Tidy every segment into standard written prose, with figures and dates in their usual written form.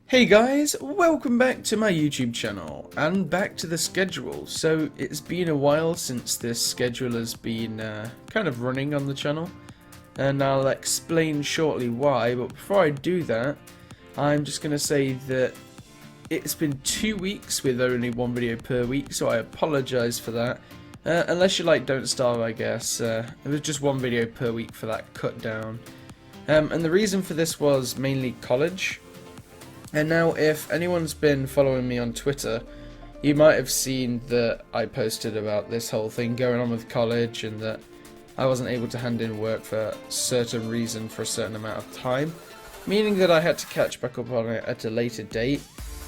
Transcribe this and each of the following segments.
Hey guys, welcome back to my YouTube channel and back to the schedule. So it's been a while since this schedule has been kind of running on the channel, and I'll explain shortly why, but before I do that I'm just going to say that it's been 2 weeks with only one video per week, so I apologise for that. Unless you like Don't Starve, I guess. It was just one video per week for that cut down. And the reason for this was mainly college. And now, if anyone's been following me on Twitter, you might have seen that I posted about this whole thing going on with college and that I wasn't able to hand in work for a certain reason for a certain amount of time, meaning that I had to catch back up on it at a later date.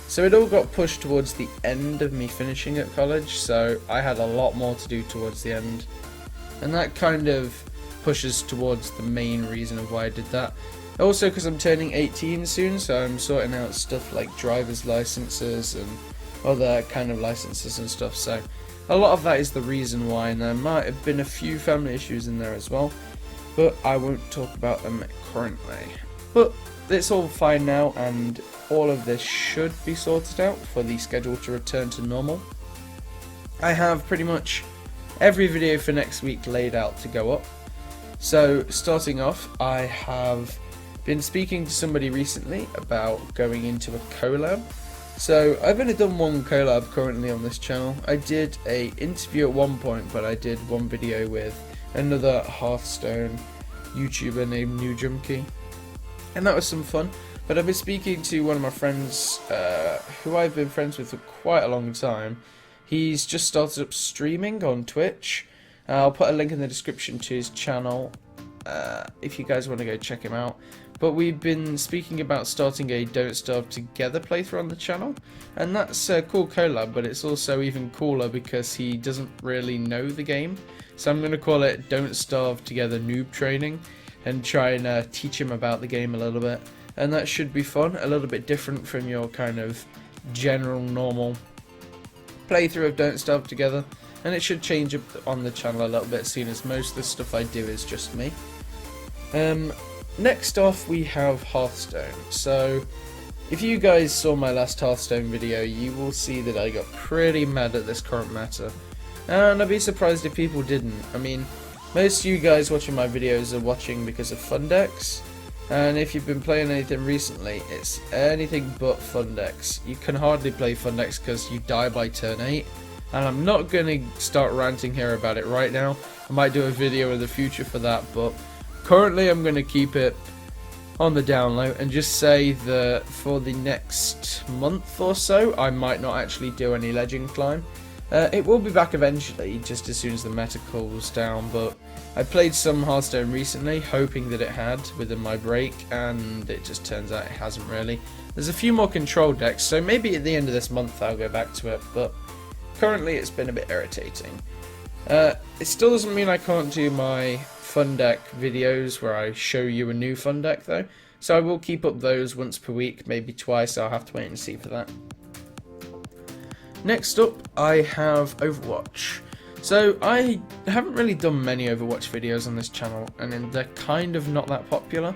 So it all got pushed towards the end of me finishing at college, so I had a lot more to do towards the end. And that kind of pushes towards the main reason of why I did that. Also because I'm turning 18 soon, so I'm sorting out stuff like driver's licenses and other kind of licenses and stuff, so a lot of that is the reason why, and there might have been a few family issues in there as well, but I won't talk about them currently. But it's all fine now, and all of this should be sorted out for the schedule to return to normal. I have pretty much every video for next week laid out to go up. So starting off, I have been speaking to somebody recently about going into a collab. So I've only done one collab currently on this channel. I did a interview at one point, but I did one video with another Hearthstone YouTuber named New Junkie, and that was some fun. But I've been speaking to one of my friends who I've been friends with for quite a long time. He's just started up streaming on Twitch. I'll put a link in the description to his channel if you guys want to go check him out. But we've been speaking about starting a Don't Starve Together playthrough on the channel, and that's a cool collab, but it's also even cooler because he doesn't really know the game. So I'm going to call it Don't Starve Together Noob Training and try and teach him about the game a little bit. And that should be fun, a little bit different from your kind of general normal playthrough of Don't Starve Together. And it should change up on the channel a little bit, seeing as most of the stuff I do is just me. Next off we have Hearthstone. So if you guys saw my last Hearthstone video, you will see that I got pretty mad at this current meta, and I'd be surprised if people didn't. I mean, most of you guys watching my videos are watching because of fun decks, and if you've been playing anything recently, it's anything but fun decks. You can hardly play fun decks because you die by turn 8, and I'm not going to start ranting here about it right now. I might do a video in the future for that, but currently I'm going to keep it on the down low and just say that for the next month or so I might not actually do any legend climb. It will be back eventually, just as soon as the meta cools down, but I played some Hearthstone recently hoping that it had within my break, and it just turns out it hasn't really. There's a few more control decks, so maybe at the end of this month I'll go back to it, but currently it's been a bit irritating. It still doesn't mean I can't do my fun deck videos where I show you a new fun deck though, so I will keep up those once per week, maybe twice. I'll have to wait and see for that. Next up I have Overwatch. So I haven't really done many Overwatch videos on this channel, and they're kind of not that popular,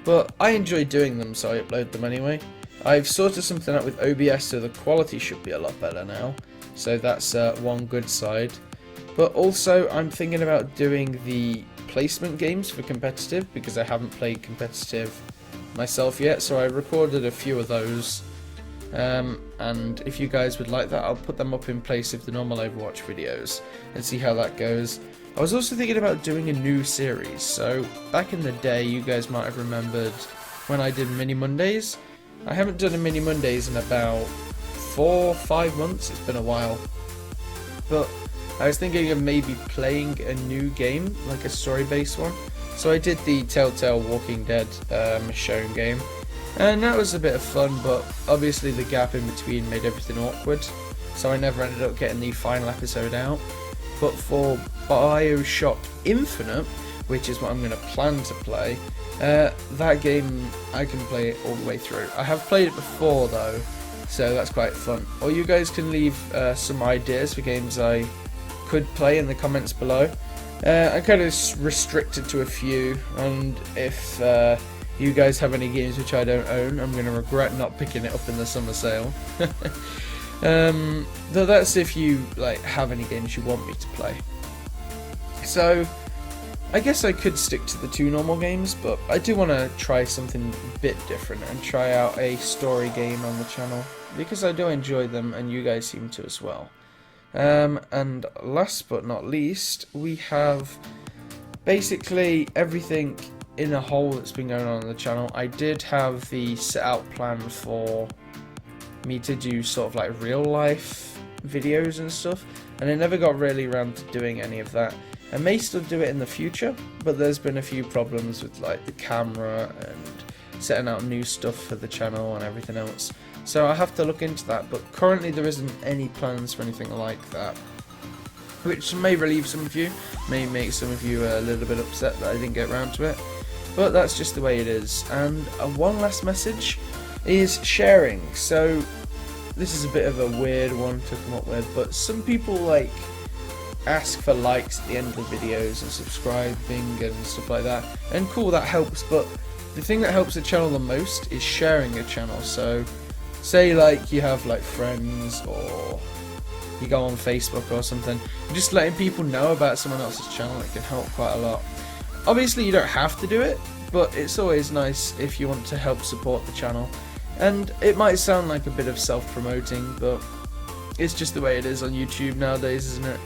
but I enjoy doing them, so I upload them anyway. I've sorted something out with OBS, so the quality should be a lot better now, so that's one good side. But also I'm thinking about doing the placement games for competitive, because I haven't played competitive myself yet, so I recorded a few of those, and if you guys would like that, I'll put them up in place of the normal Overwatch videos and see how that goes. I was also thinking about doing a new series. So back in the day, you guys might have remembered when I did Mini Mondays. I haven't done a Mini Mondays in about 4 or 5 months, it's been a while, but I was thinking of maybe playing a new game, like a story-based one. So I did the Telltale Walking Dead Michonne game, and that was a bit of fun, but obviously the gap in between made everything awkward, so I never ended up getting the final episode out. But for BioShock Infinite, which is what I'm going to plan to play, that game I can play it all the way through. I have played it before though, so that's quite fun. Or you guys can leave some ideas for games I could play in the comments below. I'm kind of restricted to a few, and if you guys have any games which I don't own, I'm going to regret not picking it up in the summer sale. Though that's if you like have any games you want me to play. So I guess I could stick to the 2 normal games, but I do want to try something a bit different and try out a story game on the channel, because I do enjoy them and you guys seem to as well. And last but not least, we have basically everything in a whole that's been going on the channel. I did have the set out plan for me to do sort of like real life videos and stuff, and I never got really around to doing any of that. I may still do it in the future, but there's been a few problems with like the camera and setting out new stuff for the channel and everything else. So I have to look into that, but currently there isn't any plans for anything like that, which may relieve some of you, may make some of you a little bit upset that I didn't get around to it, but that's just the way it is. And one last message is sharing. So this is a bit of a weird one to come up with, but some people like ask for likes at the end of the videos and subscribing and stuff like that, and cool, that helps, but the thing that helps the channel the most is sharing a channel. So say like you have like friends, or you go on Facebook or something, just letting people know about someone else's channel, it can help quite a lot. Obviously you don't have to do it, but it's always nice if you want to help support the channel. And it might sound like a bit of self-promoting, but it's just the way it is on YouTube nowadays, isn't it?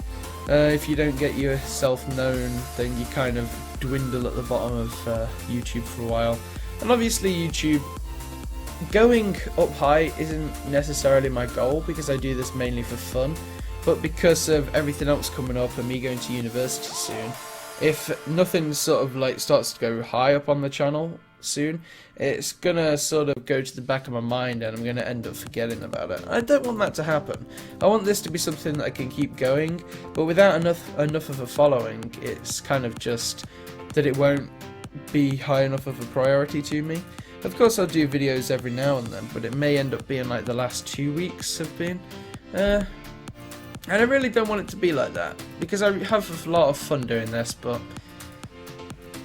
If you don't get yourself known, then you kind of dwindle at the bottom of YouTube for a while. And obviously YouTube going up high isn't necessarily my goal, because I do this mainly for fun, but because of everything else coming up and me going to university soon, if nothing sort of like starts to go high up on the channel soon, it's gonna sort of go to the back of my mind and I'm gonna end up forgetting about it. I don't want that to happen. I want this to be something that I can keep going, but without enough of a following, it's kind of just that it won't be high enough of a priority to me. Of course I'll do videos every now and then, but it may end up being like the last 2 weeks have been. And I really don't want it to be like that, because I have a lot of fun doing this, but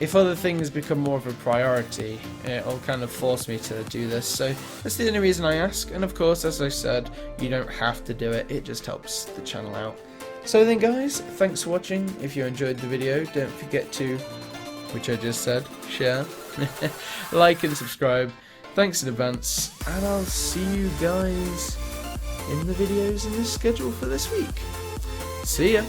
if other things become more of a priority, it'll kind of force me to do this. So that's the only reason I ask, and of course, as I said, you don't have to do it, it just helps the channel out. So then guys, thanks for watching. If you enjoyed the video, don't forget to, which I just said, share, like and subscribe. Thanks in advance, and I'll see you guys in the videos in this schedule for this week. See ya!